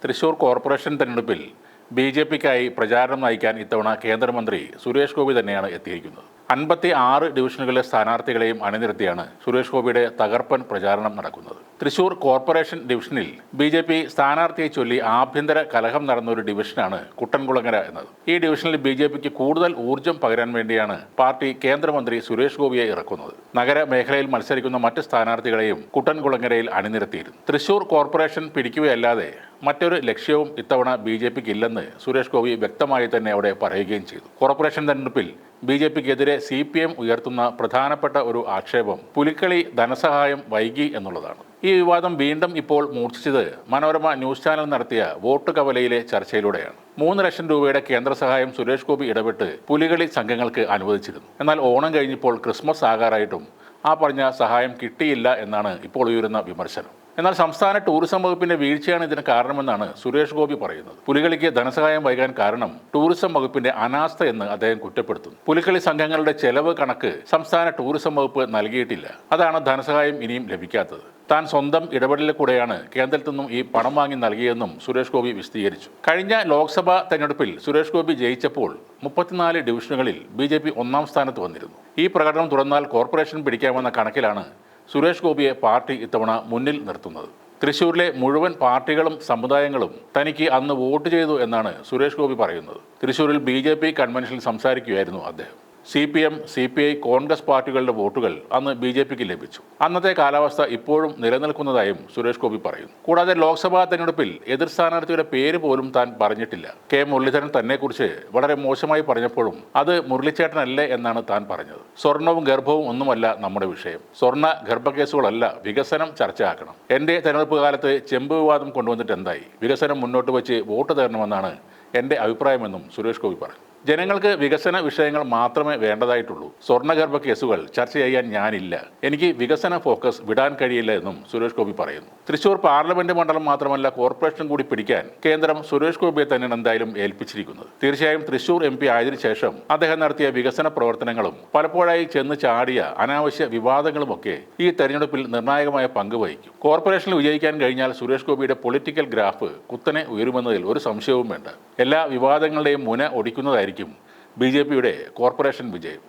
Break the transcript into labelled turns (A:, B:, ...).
A: Thrissur corporation തെരഞ്ഞെടുപ്പിൽ ബി.ജെ.പിക്കായി പ്രചാരണം നയിക്കാൻ ഇത്തവണ കേന്ദ്രമന്ത്രി സുരേഷ് ഗോപി തന്നെയാണ് എത്തിയിരിക്കുന്നത്. 56 ഡിവിഷനുകളിലെ സ്ഥാനാർത്ഥികളെയും അണിനിരത്തിയാണ് സുരേഷ് ഗോപിയുടെ തകർപ്പൻ പ്രചാരണം നടക്കുന്നത്. തൃശൂർ കോർപ്പറേഷൻ ഡിവിഷനിൽ ബി.ജെ.പി സ്ഥാനാർത്ഥിയെ ചൊല്ലി ആഭ്യന്തര കലഹം നടന്ന ഒരു ഡിവിഷനാണ് കുട്ടൻകുളങ്ങര എന്നത്. ഈ ഡിവിഷനിൽ ബി.ജെ.പിക്ക് കൂടുതൽ ഊർജ്ജം പകരാൻ വേണ്ടിയാണ് പാർട്ടി കേന്ദ്രമന്ത്രി സുരേഷ് ഗോപിയെ ഇറക്കുന്നത്. നഗരമേഖലയിൽ മത്സരിക്കുന്ന മറ്റ് സ്ഥാനാർത്ഥികളെയും കുട്ടൻകുളങ്ങരയിൽ അണിനിരത്തിയിരുന്നു. തൃശൂർ കോർപ്പറേഷൻ പിടിക്കുകയല്ലാതെ മറ്റൊരു ലക്ഷ്യവും ഇത്തവണ ബി.ജെ.പിക്ക് ഇല്ലെന്ന് സുരേഷ് ഗോപി വ്യക്തമായി തന്നെ അവിടെ പറയുകയും ചെയ്തു. കോർപ്പറേഷൻ തെരഞ്ഞെടുപ്പിൽ ബി.ജെ.പിക്കെതിരെ CPM ഉയർത്തുന്ന പ്രധാനപ്പെട്ട ഒരു ആക്ഷേപം പുലിക്കളി ധനസഹായം വൈകി എന്നുള്ളതാണ്. ഈ വിവാദം വീണ്ടും ഇപ്പോൾ മൂർച്ഛിച്ചത് മനോരമ ന്യൂസ് ചാനൽ നടത്തിയ വോട്ട് കവലയിലെ ചർച്ചയിലൂടെയാണ്. 3 ലക്ഷം രൂപയുടെ കേന്ദ്ര സഹായം സുരേഷ് ഗോപി ഇടപെട്ട് പുലികളി സംഘങ്ങൾക്ക് അനുവദിച്ചിരുന്നു. എന്നാൽ ഓണം കഴിഞ്ഞപ്പോൾ ക്രിസ്മസ് ആകാറായിട്ടും ആ പറഞ്ഞ സഹായം കിട്ടിയില്ല എന്നാണ് ഇപ്പോൾ ഉയരുന്ന വിമർശനം. എന്നാൽ സംസ്ഥാന ടൂറിസം വകുപ്പിന്റെ വീഴ്ചയാണ് ഇതിന് കാരണമെന്നാണ് സുരേഷ് ഗോപി പറയുന്നത്. പുലികളിക്ക് ധനസഹായം വൈകാൻ കാരണം ടൂറിസം വകുപ്പിന്റെ അനാസ്ഥ എന്ന് അദ്ദേഹം കുറ്റപ്പെടുത്തുന്നു. പുലിക്കളി സംഘങ്ങളുടെ ചെലവ് കണക്ക് സംസ്ഥാന ടൂറിസം വകുപ്പ് നൽകിയിട്ടില്ല. അതാണ് ധനസഹായം ഇനിയും ലഭിക്കാത്തത്. താൻ സ്വന്തം ഇടപെടലിൽ കൂടെയാണ് കേന്ദ്രത്തിൽ നിന്നും ഈ പണം വാങ്ങി നൽകിയെന്നും സുരേഷ് ഗോപി വിശദീകരിച്ചു. കഴിഞ്ഞ ലോക്സഭാ തെരഞ്ഞെടുപ്പിൽ സുരേഷ് ഗോപി ജയിച്ചപ്പോൾ 34 ഡിവിഷനുകളിൽ ബി.ജെ.പി 1ാം സ്ഥാനത്ത് വന്നിരുന്നു. ഈ പ്രകടനം തുടർന്നാൽ കോർപ്പറേഷൻ പിടിക്കാമെന്ന കണക്കിലാണ് സുരേഷ് ഗോപിയെ പാർട്ടി ഇത്തവണ മുന്നിൽ നിർത്തുന്നത്. തൃശ്ശൂരിലെ മുഴുവൻ പാർട്ടികളും സമുദായങ്ങളും തനിക്ക് അന്ന് വോട്ട് ചെയ്തു എന്നാണ് സുരേഷ് ഗോപി പറയുന്നത്. തൃശ്ശൂരിൽ ബി.ജെ.പി കൺവെൻഷനിൽ സംസാരിക്കുകയായിരുന്നു അദ്ദേഹം. CPM, CPI, കോൺഗ്രസ് പാർട്ടികളുടെ വോട്ടുകൾ അന്ന് ബി.ജെ.പിക്ക് ലഭിച്ചു. അന്നത്തെ കാലാവസ്ഥ ഇപ്പോഴും നിലനിൽക്കുന്നതായും സുരേഷ് ഗോപി പറയുന്നു. കൂടാതെ ലോക്സഭാ തെരഞ്ഞെടുപ്പിൽ എതിർ സ്ഥാനാർത്ഥിയുടെ പേര് പോലും താൻ പറഞ്ഞിട്ടില്ല. കെ മുരളീധരൻ തന്നെക്കുറിച്ച് വളരെ മോശമായി പറഞ്ഞപ്പോഴും അത് മുരളിച്ചേട്ടനല്ലേ എന്നാണ് താൻ പറഞ്ഞത്. സ്വർണവും ഗർഭവും ഒന്നുമല്ല നമ്മുടെ വിഷയം. സ്വർണ്ണ ഗർഭക്കേസുകളല്ല, വികസനം ചർച്ചയാക്കണം. എൻ്റെ തെരഞ്ഞെടുപ്പ് കാലത്ത് ചെമ്പ് വിവാദം കൊണ്ടുവന്നിട്ട് എന്തായി? വികസനം മുന്നോട്ട് വെച്ച് വോട്ട് തരണമെന്നാണ് എൻ്റെ അഭിപ്രായമെന്നും സുരേഷ് ഗോപി പറഞ്ഞു. ജനങ്ങൾക്ക് വികസന വിഷയങ്ങൾ മാത്രമേ വേണ്ടതായിട്ടുള്ളൂ. സ്വർണ്ണഗർഭ കേസുകൾ ചർച്ച ചെയ്യാൻ ഞാനില്ല. എനിക്ക് വികസന ഫോക്കസ് വിടാൻ കഴിയില്ല എന്നും സുരേഷ് ഗോപി പറയുന്നു. തൃശൂർ പാർലമെന്റ് മണ്ഡലം മാത്രമല്ല, കോർപ്പറേഷൻ കൂടി പിടിക്കാൻ കേന്ദ്രം സുരേഷ് ഗോപിയെ തന്നെയാണ് എന്തായാലും ഏൽപ്പിച്ചിരിക്കുന്നത്. തീർച്ചയായും തൃശൂർ MP ആയതിനു ശേഷം അദ്ദേഹം നടത്തിയ വികസന പ്രവർത്തനങ്ങളും പലപ്പോഴായി ചെന്ന് ചാടിയ അനാവശ്യ വിവാദങ്ങളുമൊക്കെ ഈ തെരഞ്ഞെടുപ്പിൽ നിർണായകമായ പങ്ക് വഹിക്കും. കോർപ്പറേഷനിൽ വിജയിക്കാൻ കഴിഞ്ഞാൽ സുരേഷ് ഗോപിയുടെ പൊളിറ്റിക്കൽ ഗ്രാഫ് കുത്തനെ ഉയരുമെന്നതിൽ ഒരു സംശയവും വേണ്ട. എല്ലാ വിവാദങ്ങളുടെയും മുന ഒടിക്കുന്നതായിരിക്കും ബി.ജെ.പിയുടെ കോർപ്പറേഷൻ വിജയം.